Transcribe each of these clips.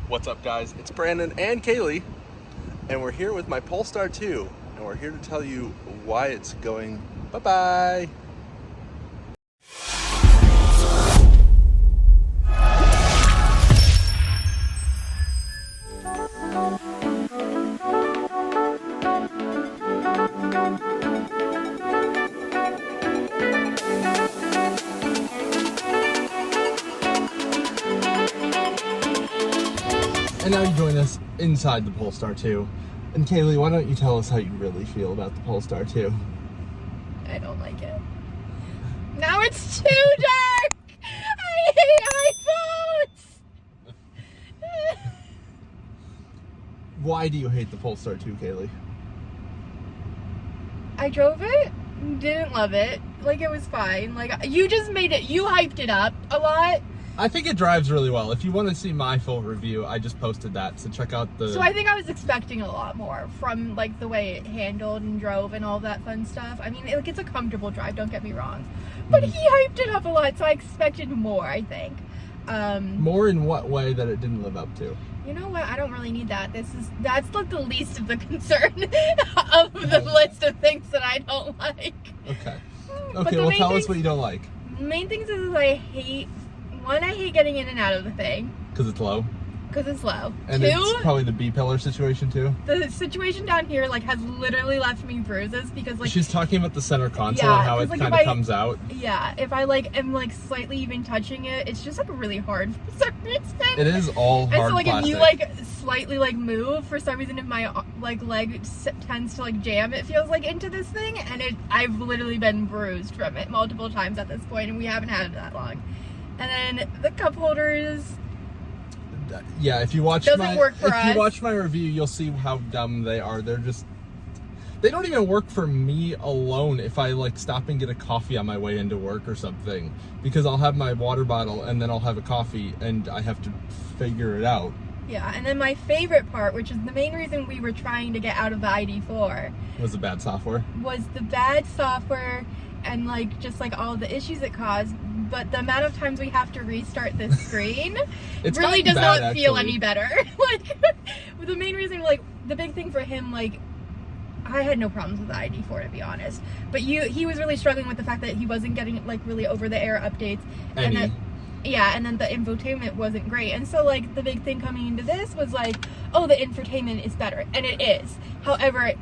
What's up, guys? It's Brandon and Kaylee, and we're here with my Polestar 2, and we're here to tell you why it's going bye-bye. And now you join us inside the Polestar 2. And Kaylee, why don't you tell us how you really feel about the Polestar 2? I don't like it. Now it's too dark! I hate iPhones! Why do you hate the Polestar 2, Kaylee? I drove it, didn't love it. Like, it was fine. Like, you just made it, you hyped it up a lot. I think it drives really well. If you want to see my full review, I just posted that, so check out the... So I think I was expecting a lot more from, like, the way it handled and drove and all that fun stuff. I mean, it's a comfortable drive, don't get me wrong. But he hyped it up a lot, so I expected more, I think. More in what way that it didn't live up to? You know what? I don't really need that. That's like the least of the concern of the list of things that I don't like. Okay. Okay, well, tell us what you don't like. Main things is I hate getting in and out of the thing. Because it's low? Because it's low. And Two, it's probably the B-pillar situation, too? The situation down here, like, has literally left me bruises because, like... She's talking about the center console and how it kind of comes out. Yeah, if I, like, am, like, slightly even touching it, it's just, like, really hard for some reason. It is all hard and so, like, plastic. if you, like, slightly, like, move, for some reason, if my, like, leg tends to, like, jam, it feels like into this thing, and I've literally been bruised from it multiple times at this point, and we haven't had it that long. And then the cup holders... Yeah, if you watch you watch my review, you'll see how dumb they are. They don't even work for me alone if I like stop and get a coffee on my way into work or something, because I'll have my water bottle and then I'll have a coffee and I have to figure it out. Yeah, and then my favorite part, which is the main reason we were trying to get out of the ID4, was the bad software. Was the bad software and like just like all the issues it caused. But the amount of times we have to restart this screen really does not feel any better. Like, the main reason, like, the big thing for him, like, I had no problems with the ID4, to be honest. But he was really struggling with the fact that he wasn't getting, like, really over-the-air updates. And then the infotainment wasn't great. And so, like, the big thing coming into this was, like, oh, the infotainment is better. And it is. However,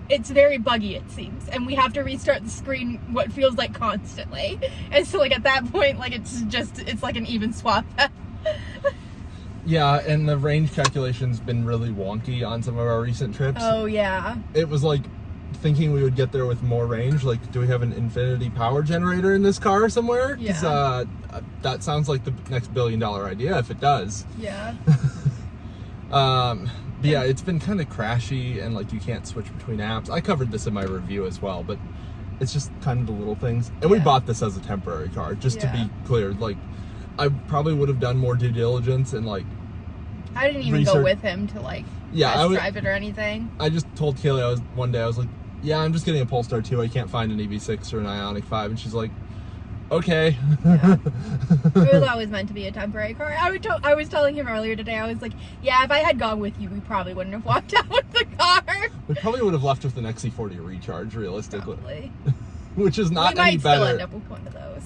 it's very buggy, it seems. And we have to restart the screen what feels like constantly. And so, like, at that point, like, it's like an even swap. Yeah, and the range calculation's been really wonky on some of our recent trips. Oh, yeah. It was like thinking we would get there with more range. Like, do we have an infinity power generator in this car somewhere? Yeah. That sounds like the next $1 billion idea if it does. Yeah. But yeah, it's been kind of crashy and like you can't switch between apps. I covered this in my review as well, but it's just kind of the little things. And we bought this as a temporary car, just to be clear. Like, I probably would have done more due diligence and like... I didn't even go with him to like test drive it or anything. I just told Kaylee one day, I was like, yeah, I'm just getting a Polestar 2. I can't find an EV6 or an Ioniq 5. And she's like, okay. Yeah. It was always meant to be a temporary car. I was telling him earlier today, I was like, yeah, if I had gone with you, we probably wouldn't have walked out with the car. We probably would have left with an XC40 Recharge, realistically. Probably. Which is not any better. We might still end up with one of those.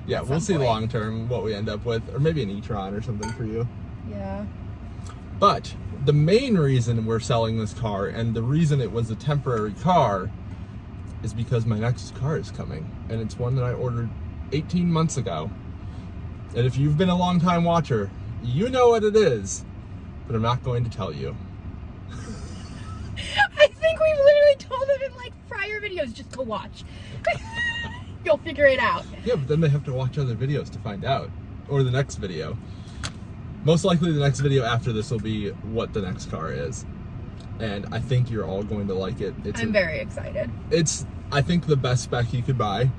Yeah, we'll see long term what we end up with. Or maybe an e-tron or something for you. Yeah. But the main reason we're selling this car, and the reason it was a temporary car, is because my next car is coming. And it's one that I ordered 18 months ago. And if you've been a long time watcher, you know what it is. But I'm not going to tell you. I think we've literally told them in like prior videos, just go watch. You'll figure it out. Yeah, but then they have to watch other videos to find out. Or the next video. Most likely the next video after this will be what the next car is. And I think you're all going to like it. I'm very excited. It's, I think, the best spec you could buy.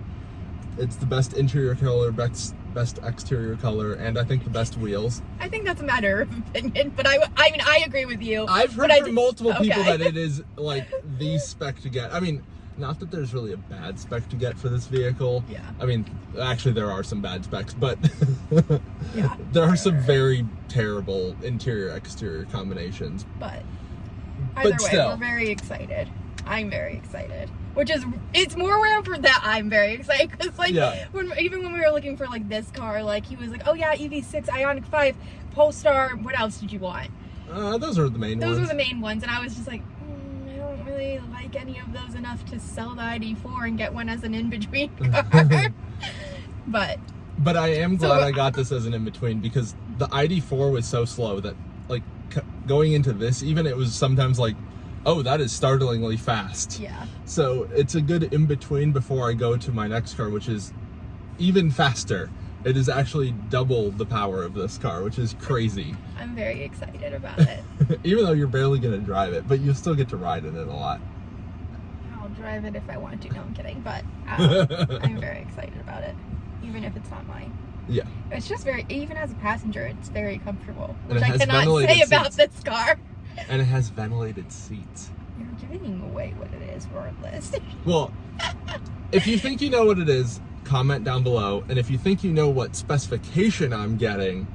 It's the best interior color, best exterior color, and I think the best wheels. I think that's a matter of opinion, but I mean, I agree with you. I've heard from multiple people that it is like the spec to get. I mean, Not that there's really a bad spec to get for this vehicle. Yeah. I mean, actually there are some bad specs, but yeah, there are some very terrible interior-exterior combinations. But either way, still, we're very excited. I'm very excited. Which is, it's more rare for that I'm very excited. Because, like, even when we were looking for, like, this car, like, he was like, oh, yeah, EV6, Ioniq 5, Polestar, what else did you want? Those are the main ones. Those were the main ones, and I was just like, I don't really like any of those enough to sell the ID4 and get one as an in-between car. But I am glad I got this as an in-between, because the ID4 was so slow that, like, going into this, even it was sometimes like, oh, that is startlingly fast. Yeah. So it's a good in-between before I go to my next car, which is even faster. It is actually double the power of this car, which is crazy. I'm very excited about it. Even though you're barely going to drive it, but you'll still get to ride in it a lot. I'll drive it if I want to. No, I'm kidding. But I'm very excited about it, even if it's not mine. Yeah. It's just very, even as a passenger, it's very comfortable, And which I cannot say about this car. And it has ventilated seats. You're giving away what it is, regardless. Well, if you think you know what it is, comment down below. And if you think you know what specification I'm getting,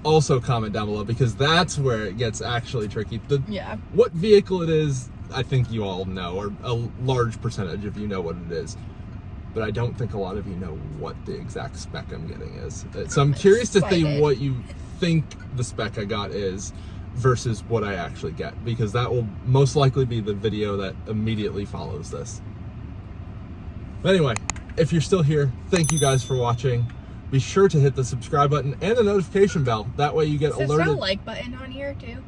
also comment down below, because that's where it gets actually tricky. Yeah. What vehicle it is, I think you all know, or a large percentage of you know what it is. But I don't think a lot of you know what the exact spec I'm getting is. So I'm curious to see what you think the spec I got is versus what I actually get, because that will most likely be the video that immediately follows this. But anyway, if you're still here, thank you guys for watching. Be sure to hit the subscribe button and the notification bell. That way you get alerted. Is there a like button on here too?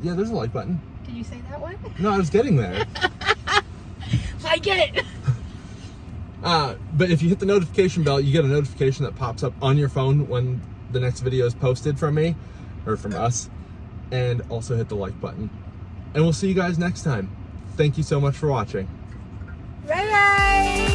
Yeah, there's a like button. Did you say that one? No, I was getting there. Like it! But if you hit the notification bell, you get a notification that pops up on your phone when the next video is posted from me, or from us. And also hit the like button. And we'll see you guys next time. Thank you so much for watching. Bye bye!